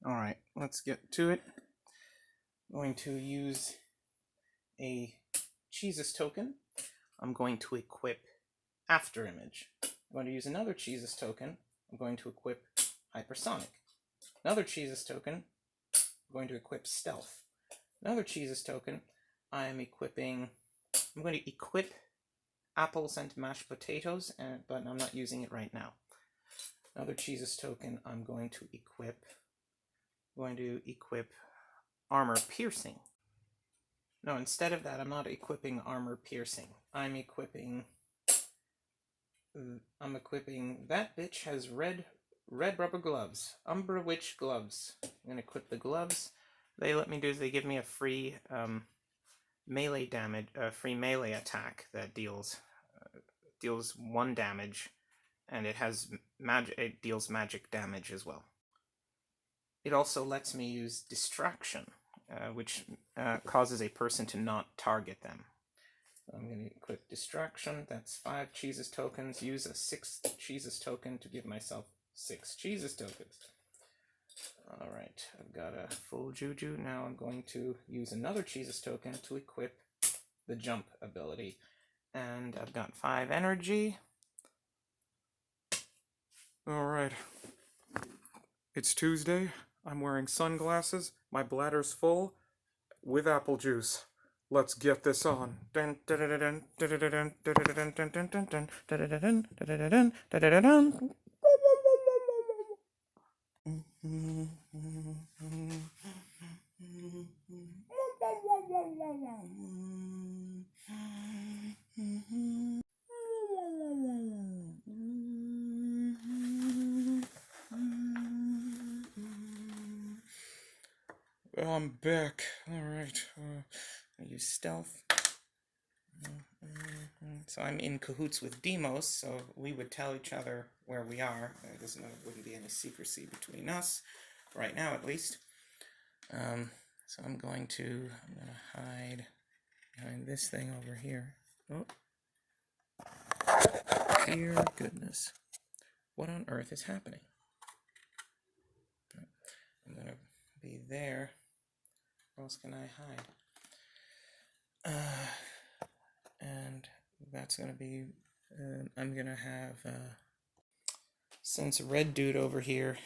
Alright, let's get to it. I'm going to use a Cheeseus token. I'm going to equip After Image. I'm going to use another Cheeseus token. I'm going to equip Hypersonic. Another Cheeseus token. I'm going to equip Stealth. Another Cheeseus token. I'm going to equip apples and mashed potatoes, but I'm not using it right now. Another Cheeseus token. I'm going to equip Armor Piercing. No, instead of that, I'm not equipping Armor Piercing. I'm equipping that bitch has red rubber gloves. Umbra Witch gloves. I'm gonna equip the gloves. They let me do is they give me a free melee damage, a free melee attack that deals 1 damage, and it deals magic damage as well. It also lets me use Distraction, which causes a person to not target them. I'm going to equip Distraction. That's 5 Cheeseus tokens. Use a 6th Cheeseus token to give myself 6 Cheeseus tokens. Alright, I've got a full Juju. Now I'm going to use another Cheeseus token to equip the Jump ability. And I've got 5 energy. Alright. It's Tuesday. I'm wearing sunglasses. My bladder's full with apple juice. Let's get this on. I'm back. Alright. I use Stealth. So I'm in cahoots with Demos, so we would tell each other where we are. There wouldn't be any secrecy between us, right now at least. So I'm gonna hide behind this thing over here. Oh. Dear goodness. What on earth is happening? I'm gonna be there. Where else can I hide? And that's gonna be, I'm gonna have, since Red Dude over here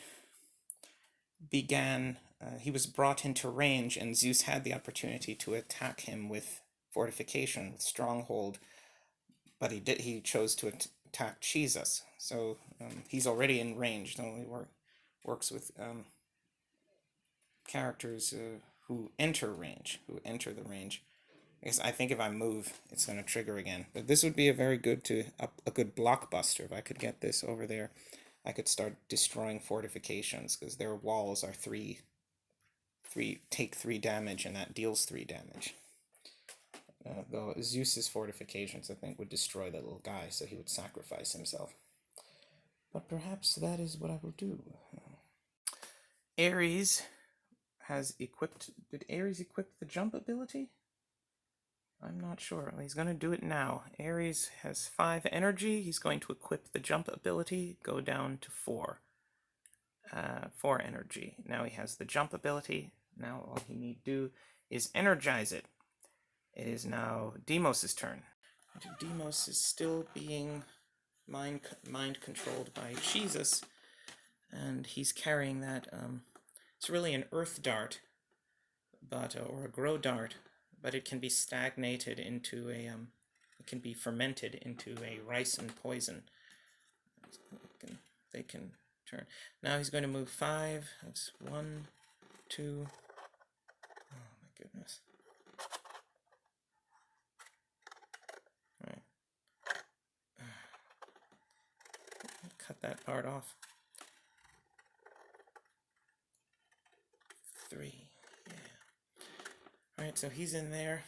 he was brought into range, and Zeus had the opportunity to attack him with Fortification, with Stronghold, but he chose to attack Cheeseus. So he's already in range. It only works with characters who enter the range. I think if I move, it's going to trigger again. But this would be a very good blockbuster. If I could get this over there, I could start destroying fortifications, because their walls are take 3 damage, and that deals 3 damage. Though Zeus's fortifications, I think, would destroy the little guy, so he would sacrifice himself. But perhaps that is what I will do. Ares has equipped... Did Ares equip the jump ability? I'm not sure. He's going to do it now. Ares has 5 energy. He's going to equip the jump ability, go down to 4. 4 energy. Now he has the jump ability. Now all he need do is energize it. It is now Demos' turn. Demos is still being mind controlled by Cheeseus, and he's carrying that. It's really an earth dart, or a grow dart, but it can be stagnated into a. It can be fermented into a ricin poison. They can turn. Now he's going to move 5. That's 1, 2. Oh my goodness. Cut that part off. 3, yeah. Alright, so he's in there.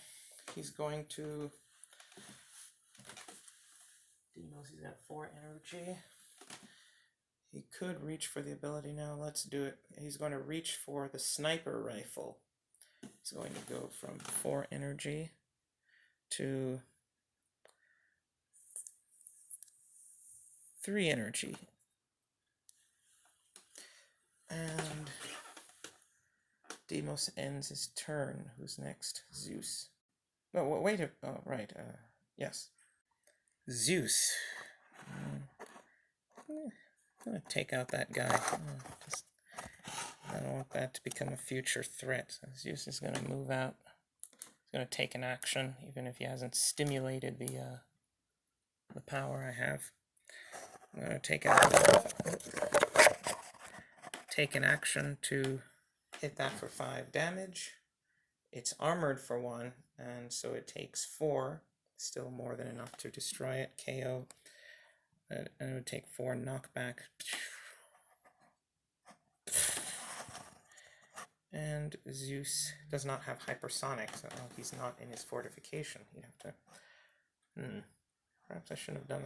He's going to... Demos, he's got 4 energy. He could reach for the ability now. Let's do it. He's going to reach for the sniper rifle. He's going to go from 4 energy to 3 energy. And Deimos ends his turn. Who's next? Zeus. No, wait. Oh, right. Yes. Zeus. I'm gonna take out that guy. I don't want that to become a future threat. So Zeus is gonna move out. He's gonna take an action, even if he hasn't stimulated the power I have. I'm gonna take an action to hit that for 5 damage. It's armored for 1, and so it takes 4. Still more than enough to destroy it. KO. And it would take 4 knockback. And Zeus does not have hypersonic, so he's not in his fortification. You'd have to... Perhaps I shouldn't have done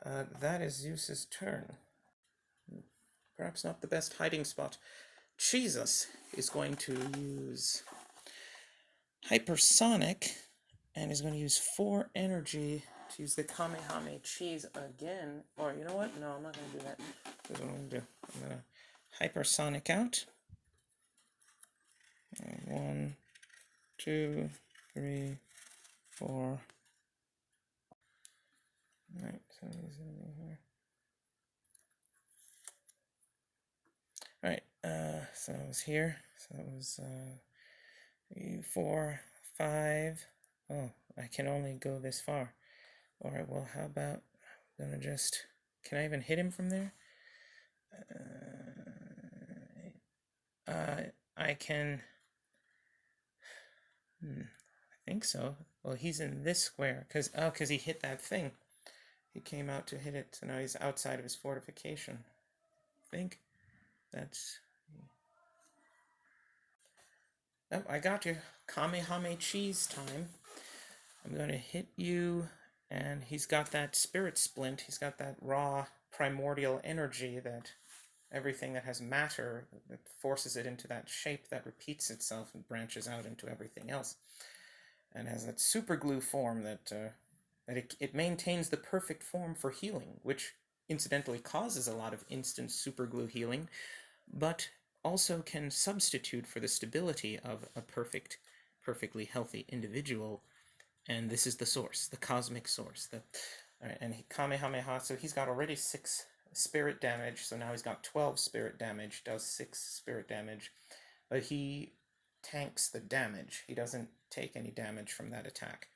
that. That is Zeus's turn. Perhaps not the best hiding spot. Cheeseus is going to use hypersonic, and is going to use 4 energy to use the Kamehame cheese again. Or, you know what? No, I'm not going to do that. Here's what I'm going to do. I'm going to hypersonic out. 1, 2, 3, 4. Alright, so he's going to be here. Alright, so it was here. So it was 3, 4, 5. Oh, I can only go this far. Alright, well, how about I'm gonna just... Can I even hit him from there? I can... I think so. Well, he's in this square, because he hit that thing. He came out to hit it, so now he's outside of his fortification. I think that's... Oh, I got you. Kamehame cheese time. I'm going to hit you, and he's got that spirit splint. He's got that raw primordial energy that everything that has matter, that forces it into that shape that repeats itself and branches out into everything else. And has that super glue form that it maintains the perfect form for healing, which incidentally causes a lot of instant super glue healing, but also can substitute for the stability of a perfectly healthy individual. And this is the source, the cosmic source. All right, and Kamehameha, so he's got already 6 spirit damage, so now he's got 12 spirit damage, does 6 spirit damage, but he tanks the damage. He doesn't take any damage from that attack.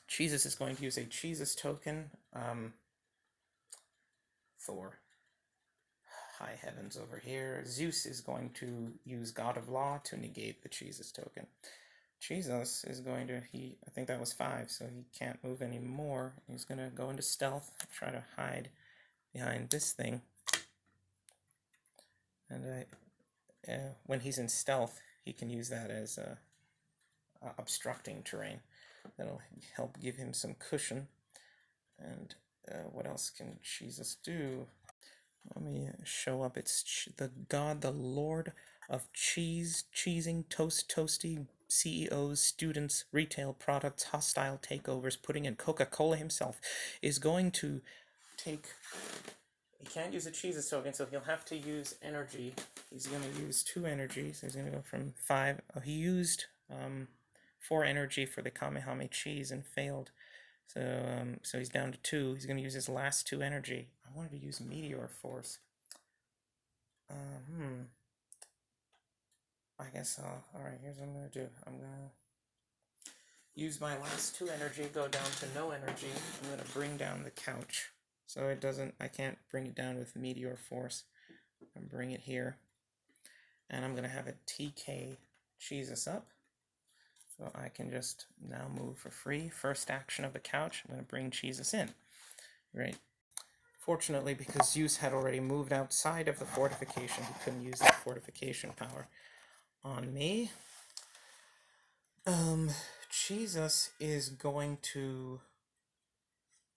Cheeseus is going to use a Cheeseus token. Thor. High heavens over here. Zeus is going to use God of Law to negate the Cheeseus token. Cheeseus is going to, I think that was 5, so he can't move anymore. He's going to go into stealth, try to hide behind this thing. And when he's in stealth, he can use that as obstructing terrain. That'll help give him some cushion. And what else can Cheeseus do? Let me show up. It's the God, the Lord of Cheese, cheesing, toasty, CEOs, students, retail products, hostile takeovers, putting in Coca-Cola himself, is going to take... He can't use a Cheeseus token, so he'll have to use energy. He's going to use 2 energy, so he's going to go from 5. He used 4 energy for the Kamehame cheese and failed. So he's down to 2. He's going to use his last 2 energy. I wanted to use Meteor Force. I guess alright, here's what I'm going to do. I'm going to use my last 2 energy, go down to no energy. I'm going to bring down the couch. So it doesn't, I can't bring it down with Meteor Force. I'm bring it here. And I'm going to have a TK Cheeseus up. So I can just now move for free. First action of the couch, I'm going to bring Cheeseus in. Right. Fortunately, because Zeus had already moved outside of the fortification, he couldn't use that fortification power on me. Cheeseus is going to...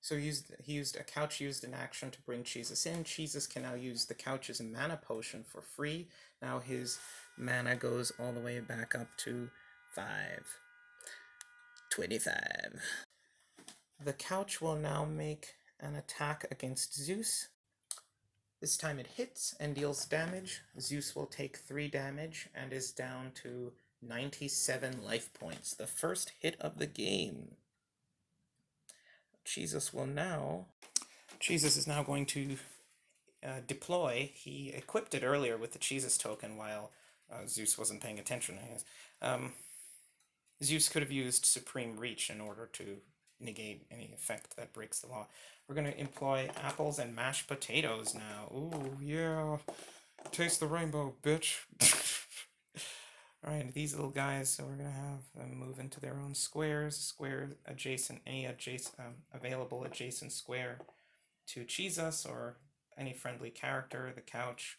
So he used a couch used an action to bring Cheeseus in. Cheeseus can now use the couch's mana potion for free. Now his mana goes all the way back up to 25. The couch will now make an attack against Zeus. This time it hits and deals damage. Zeus will take 3 damage and is down to 97 life points. The first hit of the game. Cheeseus is now going to deploy. He equipped it earlier with the Cheeseus token while Zeus wasn't paying attention, I guess. Zeus could have used Supreme Reach in order to negate any effect that breaks the law. We're going to employ apples and mashed potatoes now. Ooh, yeah. Taste the rainbow, bitch. Alright, these little guys, so we're going to have them move into their own squares. Any available adjacent square to Cheeseus or any friendly character, the couch,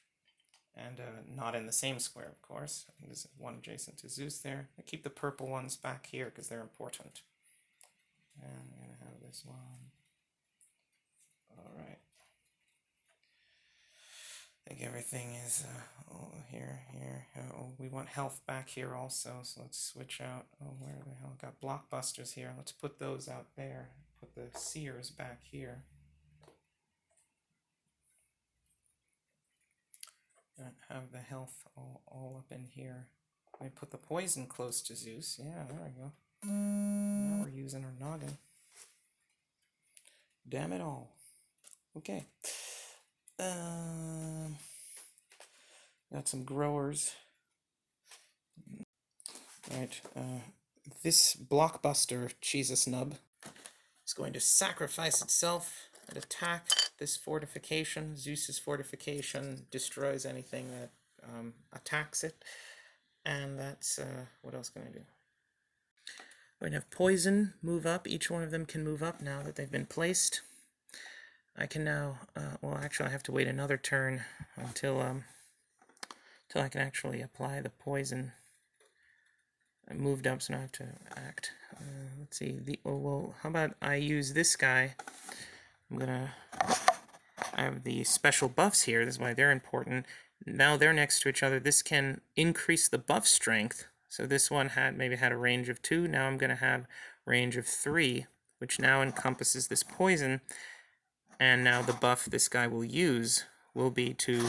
and not in the same square, of course. There's one adjacent to Zeus there. I keep the purple ones back here because they're important. And I'm going to have this one. Alright. I think everything is here. Oh, we want health back here also, so let's switch out. Oh, where the hell? Got blockbusters here. Let's put those out there. Put the seers back here. And have the health all up in here. I put the poison close to Zeus. Yeah, there we go. Now we're using our noggin. Damn it all. Okay. Got some growers. Right. This blockbuster Cheeseus nub is going to sacrifice itself and attack this fortification. Zeus's fortification destroys anything that attacks it. And that's, what else can I do? We're going to have poison move up. Each one of them can move up now that they've been placed. I can now, well, actually I have to wait another turn until I can actually apply the poison. I moved up, so now I have to act. Let's see, well, how about I use this guy? I have the special buffs here, this is why they're important. Now they're next to each other. This can increase the buff strength. So this one maybe had a range of 2, now I'm going to have range of 3, which now encompasses this poison. And now the buff this guy will use will be to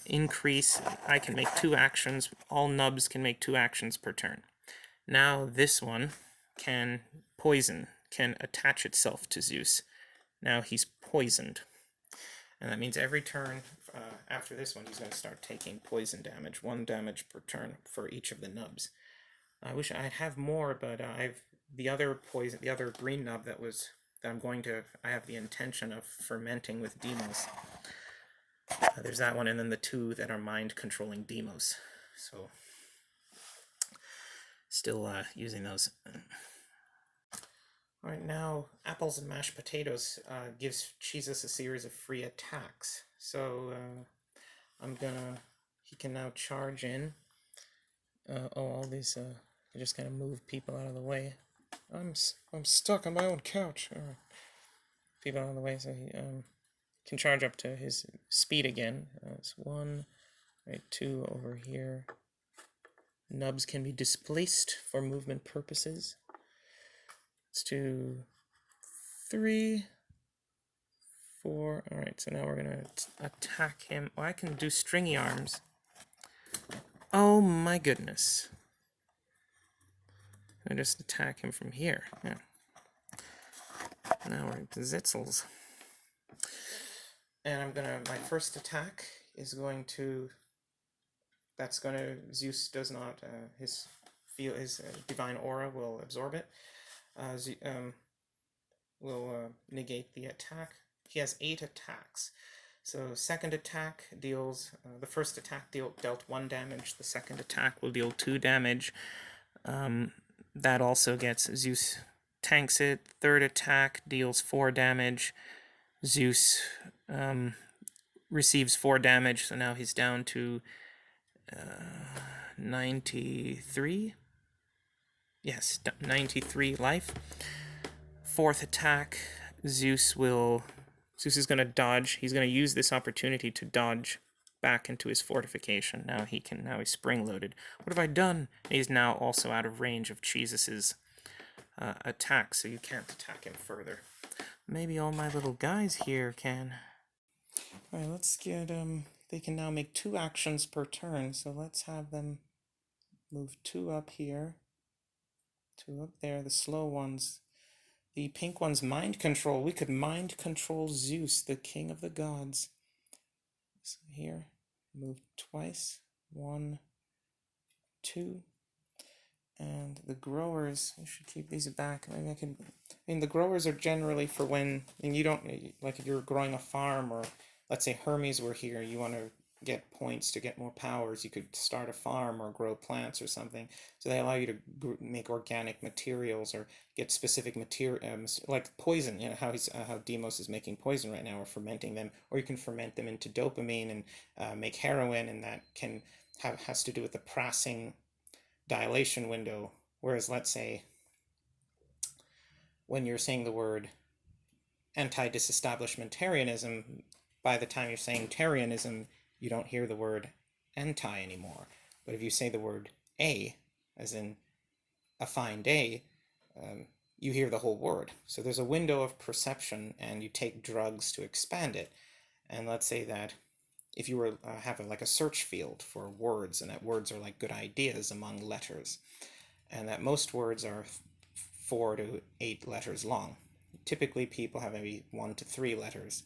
increase. I can make 2 actions. All nubs can make 2 actions per turn. Now this one can attach itself to Zeus. Now he's poisoned. And that means every turn after this one, he's going to start taking poison damage. 1 damage per turn for each of the nubs. I wish I'd have more, but I've the other green nub I have the intention of fermenting with Demos. There's that one, and then the 2 that are mind-controlling Demos. So, still using those. Alright, now, apples and mashed potatoes gives Cheeseus a series of free attacks. So, he can now charge in. All these, I just kind of move people out of the way. I'm stuck on my own couch. Alright. People out of the way, so he can charge up to his speed again. It's 1, right, 2 over here. Nubs can be displaced for movement purposes. It's 2, 3, 4. Alright, so now we're going to attack him. Oh, I can do stringy arms. Oh my goodness. I just attack him from here. Yeah. Now we're into Zitzels. And my first attack is going to, Zeus does not, his divine aura will absorb it. Will negate the attack. He has 8 attacks. So second attack deals, the first attack dealt 1 damage, the second attack will deal 2 damage. That also gets, Zeus tanks it. Third attack deals 4 damage. Zeus receives 4 damage, so now he's down to 93? Yes, 93 life. Fourth attack, Zeus is going to dodge. He's going to use this opportunity to dodge back into his fortification. Now he's spring-loaded. What have I done? He's now also out of range of Cheeseus's attack, so you can't attack him further. Maybe all my little guys here can. All right, let's get, they can now make 2 actions per turn, so let's have them move 2 up here, 2 up there, the slow ones. The pink one's mind control. We could mind control Zeus, the king of the gods. So here, move twice, 1, 2. And the growers, I should keep these back. Maybe the growers are generally for when, and you don't, like if you're growing a farm, or let's say Hermes were here, you want to get points to get more powers, you could start a farm or grow plants or something. So they allow you to make organic materials or get specific materials, like poison, how Demos is making poison right now, or fermenting them, or you can ferment them into dopamine and make heroin, and that has to do with the Prassing dilation window. Whereas, let's say, when you're saying the word anti-disestablishmentarianism, by the time you're saying tarianism, you don't hear the word anti anymore. But if you say the word a, as in a fine day, you hear the whole word. So there's a window of perception, and you take drugs to expand it. And let's say that if you were having like a search field for words, and that words are like good ideas among letters, and that most words are 4 to 8 letters long. Typically, people have maybe 1 to 3 letters.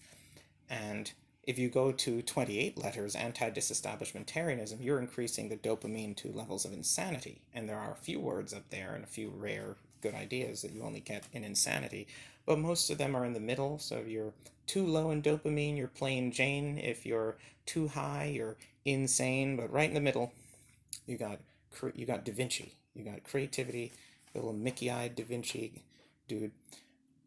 And if you go to 28 letters, anti-disestablishmentarianism, you're increasing the dopamine to levels of insanity. And there are a few words up there and a few rare good ideas that you only get in insanity. But most of them are in the middle. So if you're too low in dopamine, you're plain Jane. If you're too high, you're insane. But right in the middle, you got Da Vinci. You got creativity, the little Mickey-eyed Da Vinci dude.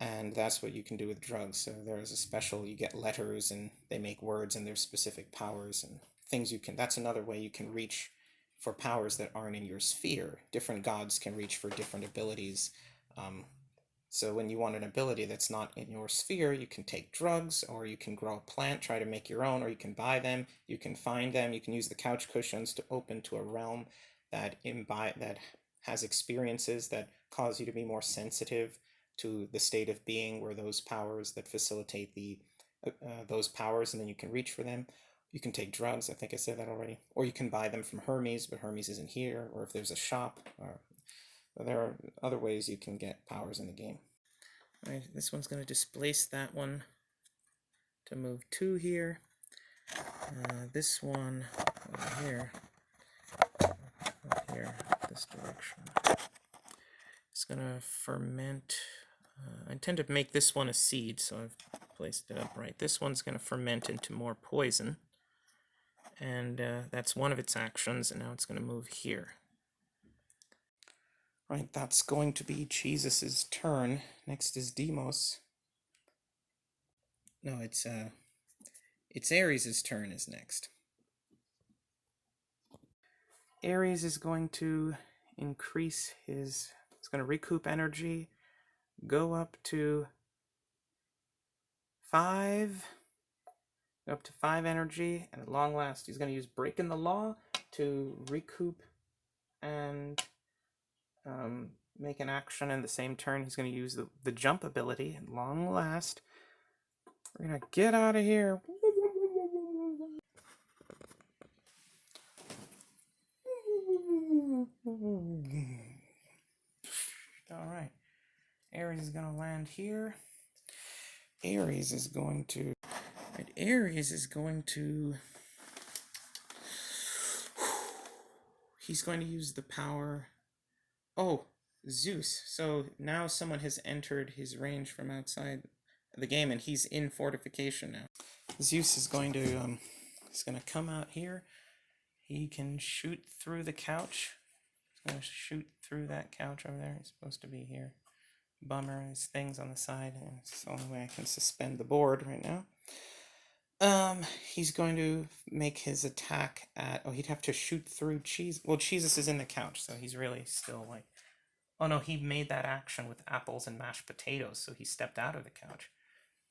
And that's what you can do with drugs. So there's a special, you get letters and they make words, and there's specific powers and things you can, that's another way you can reach for powers that aren't in your sphere. Different gods can reach for different abilities. So when you want an ability that's not in your sphere, you can take drugs, or you can grow a plant, try to make your own, or you can buy them, you can find them, you can use the couch cushions to open to a realm that has experiences that cause you to be more sensitive to the state of being, where those powers that facilitate those powers, and then you can reach for them. You can take drugs, I think I said that already, or you can buy them from Hermes, but Hermes isn't here, or if there's a shop, or there are other ways you can get powers in the game. All right, this one's going to displace that one to move 2 here. This one over here, this direction. It's going to ferment. I intend to make this one a seed, so I've placed it upright. This one's going to ferment into more poison, and that's one of its actions, and now it's going to move here. Right, that's going to be Cheeseus's turn. Next is Demos. No, it's Ares' turn is next. Ares is going to increase it's going to recoup energy, go up to 5 energy, and at long last he's going to use Breaking the Law to recoup and make an action in the same turn. He's going to use the jump ability at long last. We're going to get out of here. All right. Ares is going to land here. Ares is going to he's going to use the power. Oh, Zeus. So now someone has entered his range from outside the game, and he's in fortification now. Zeus is going to come out here. He can shoot through the couch. He's going to shoot through that couch over there. He's supposed to be here. Bummer, there's things on the side. It's the only way I can suspend the board right now. He's going to make his attack at... Oh, he'd have to shoot through Cheese. Well, Cheeseus is in the couch, so he's really still like... Oh no, he made that action with apples and mashed potatoes, so he stepped out of the couch.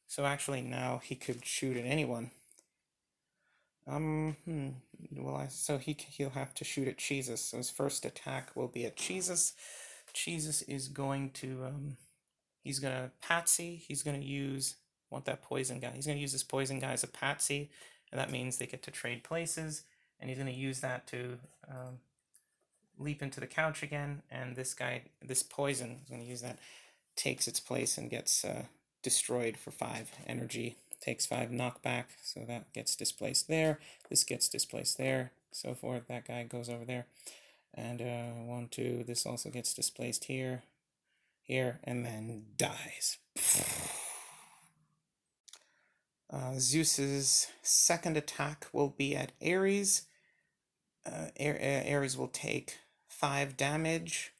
So actually now he could shoot at anyone. So he'll have to shoot at Cheeseus. So his first attack will be at Cheeseus. Cheeseus is going to he's gonna patsy. He's gonna use Want that poison guy. He's going to use this poison guy as a patsy, and that means they get to trade places, and he's going to use that to leap into the couch again, and this guy, this poison, is going to use that, takes its place and gets destroyed for 5 energy. Takes 5 knockback, so that gets displaced there. This gets displaced there, so forth. That guy goes over there. And 1, 2, this also gets displaced here, here, and then dies. Zeus's second attack will be at Ares. Ares will take 5 damage.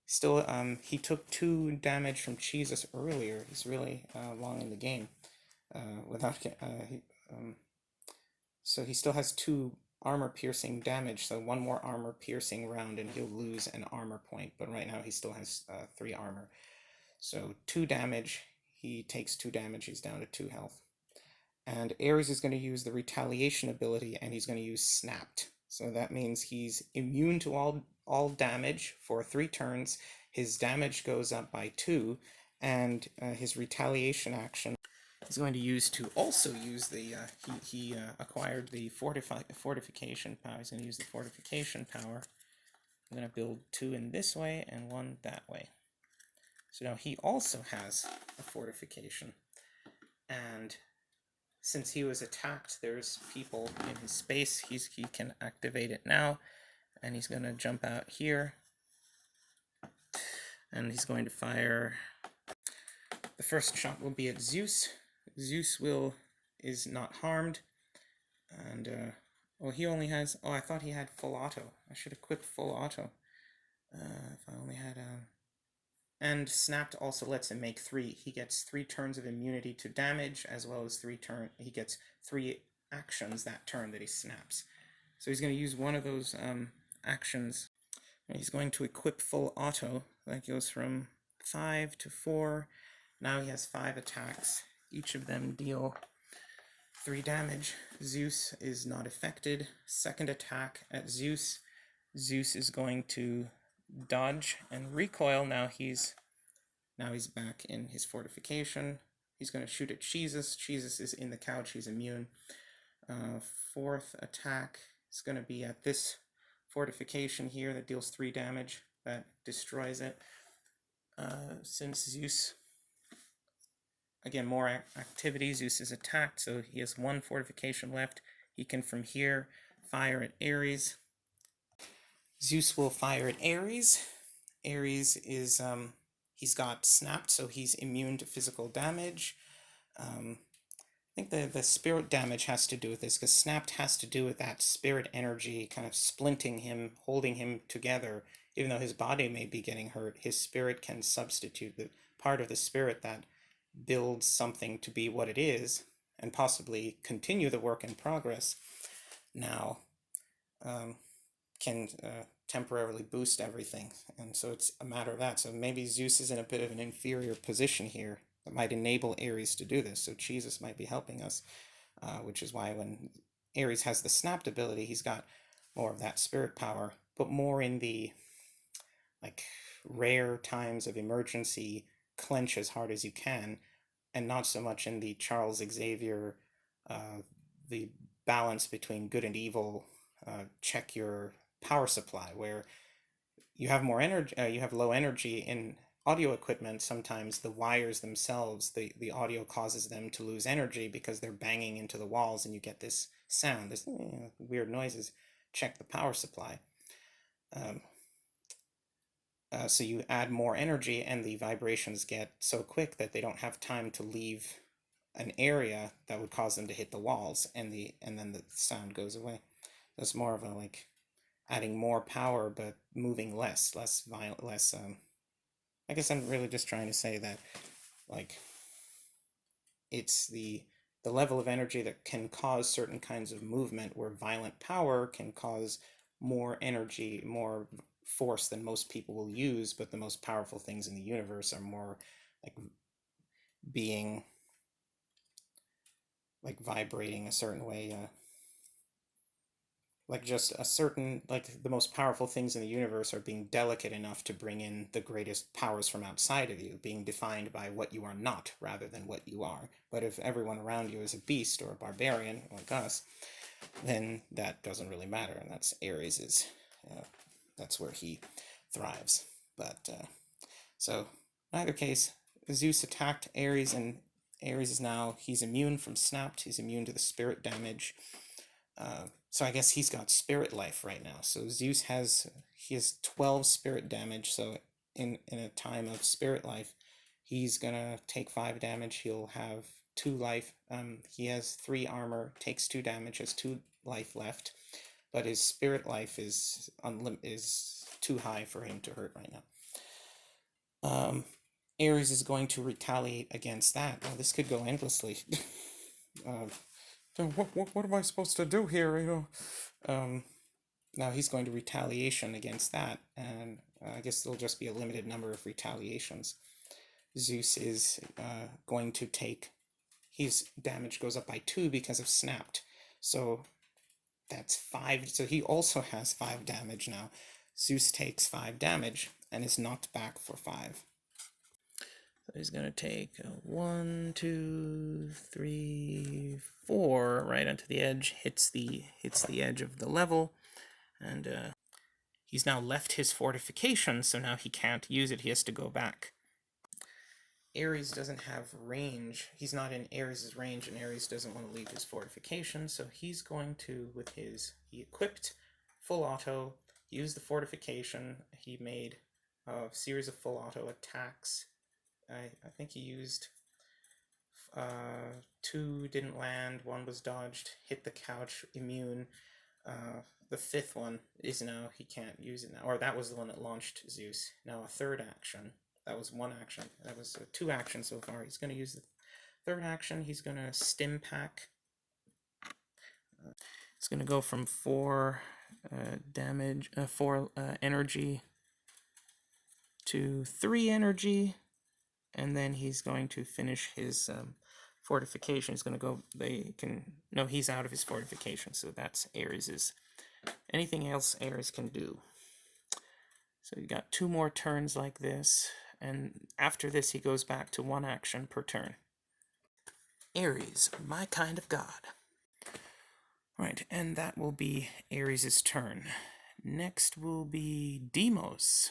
Still, he took 2 damage from Cheeseus earlier. He's really long in the game. So he still has 2 armor-piercing damage, so 1 more armor-piercing round and he'll lose an armor point, but right now he still has 3 armor. So 2 damage, he takes 2 damage, he's down to 2 health. And Ares is going to use the retaliation ability, and he's going to use Snapped. So that means he's immune to all damage for 3 turns. His damage goes up by 2, and his retaliation action is going to use to also use the, he acquired the fortification power. He's going to use the fortification power. I'm going to build 2 in this way and 1 that way. So now he also has a fortification. And since he was attacked, there's people in his space. He can activate it now. And he's going to jump out here. And he's going to fire. The first shot will be at Zeus. Zeus is not harmed. And, well, he only has, oh, I thought he had full auto. I should equip full auto. If I only had, and Snapped also lets him make 3. He gets 3 turns of immunity to damage, as well as he gets 3 actions that turn that he snaps. So he's going to use one of those actions. And he's going to equip full auto. That goes from 5 to 4. Now he has 5 attacks. Each of them deal 3 damage. Zeus is not affected. Second attack at Zeus. Zeus is going to dodge and recoil. Now he's back in his fortification. He's going to shoot at Cheeseus. Cheeseus is in the couch. He's immune. Fourth attack is going to be at this fortification here that deals 3 damage. That destroys it. Since Zeus, again, more activity. Zeus is attacked, so he has 1 fortification left. He can, from here, fire at Ares. Zeus will fire at Ares. Ares is, he's got Snapped, so he's immune to physical damage. I think the spirit damage has to do with this, because Snapped has to do with that spirit energy kind of splinting him, holding him together. Even though his body may be getting hurt, his spirit can substitute the part of the spirit that builds something to be what it is, and possibly continue the work in progress. Now, can temporarily boost everything, and so it's a matter of that. So maybe Zeus is in a bit of an inferior position here that might enable Ares to do this, so Cheeseus might be helping us, which is why when Ares has the Snapped ability, he's got more of that spirit power, but more in the, like, rare times of emergency, clench as hard as you can, and not so much in the Charles Xavier, the balance between good and evil, check your power supply, where you have more energy, you have low energy in audio equipment. Sometimes the wires themselves, the audio causes them to lose energy because they're banging into the walls, and you get this sound, this weird noises. Check the power supply. So you add more energy, and the vibrations get so quick that they don't have time to leave an area that would cause them to hit the walls, and then the sound goes away. That's more of a, like, adding more power but moving less violent, less. I guess I'm really just trying to say that, like, it's the level of energy that can cause certain kinds of movement, where violent power can cause more energy, more force than most people will use, but the most powerful things in the universe are more like being, like, vibrating a certain way. like just a certain, like the most powerful things in the universe are being delicate enough to bring in the greatest powers from outside of you, being defined by what you are not rather than what you are. But if everyone around you is a beast or a barbarian like us, then that doesn't really matter, and that's Ares's. That's where he thrives. But so in either case, Zeus attacked Ares, and Ares is now, he's immune from Snapped. He's immune to the spirit damage. So I guess he's got spirit life right now. So Zeus has 12 spirit damage. So in a time of spirit life, he's gonna take 5 damage. He'll have 2 life. He has 3 armor, takes 2 damage, has 2 life left. But his spirit life is too high for him to hurt right now. Ares is going to retaliate against that. Well, this could go endlessly. What am I supposed to do here? Now he's going to retaliation against that, and I guess there'll just be a limited number of retaliations. Zeus is going to take, his damage goes up by 2 because of Snapped. So that's 5. So he also has 5 damage now. Zeus takes 5 damage and is knocked back for 5. So he's going to take 1, 2, 3, 4 right onto the edge, hits the edge of the level, and he's now left his fortification, so now he can't use it. He has to go back. Ares doesn't have range. He's not in Ares' range, and Ares doesn't want to leave his fortification, so he's going to, he equipped full auto, used the fortification. He made a series of full auto attacks. I think he used 2 didn't land, 1 was dodged, hit the couch, immune. The 5th one is now, he can't use it now, or that was the one that launched Zeus. Now a 3rd action. That was 1 action. That was 2 actions so far. He's going to use the 3rd action. He's going to stim pack. It's going to go from 4 damage, 4 energy to 3 energy. And then he's going to finish his fortification. He's going to go, he's out of his fortification, so that's Ares's. Anything else Ares can do. So you got 2 more turns like this, and after this he goes back to 1 action per turn. Ares, my kind of god. Right, and that will be Ares's turn. Next will be Deimos.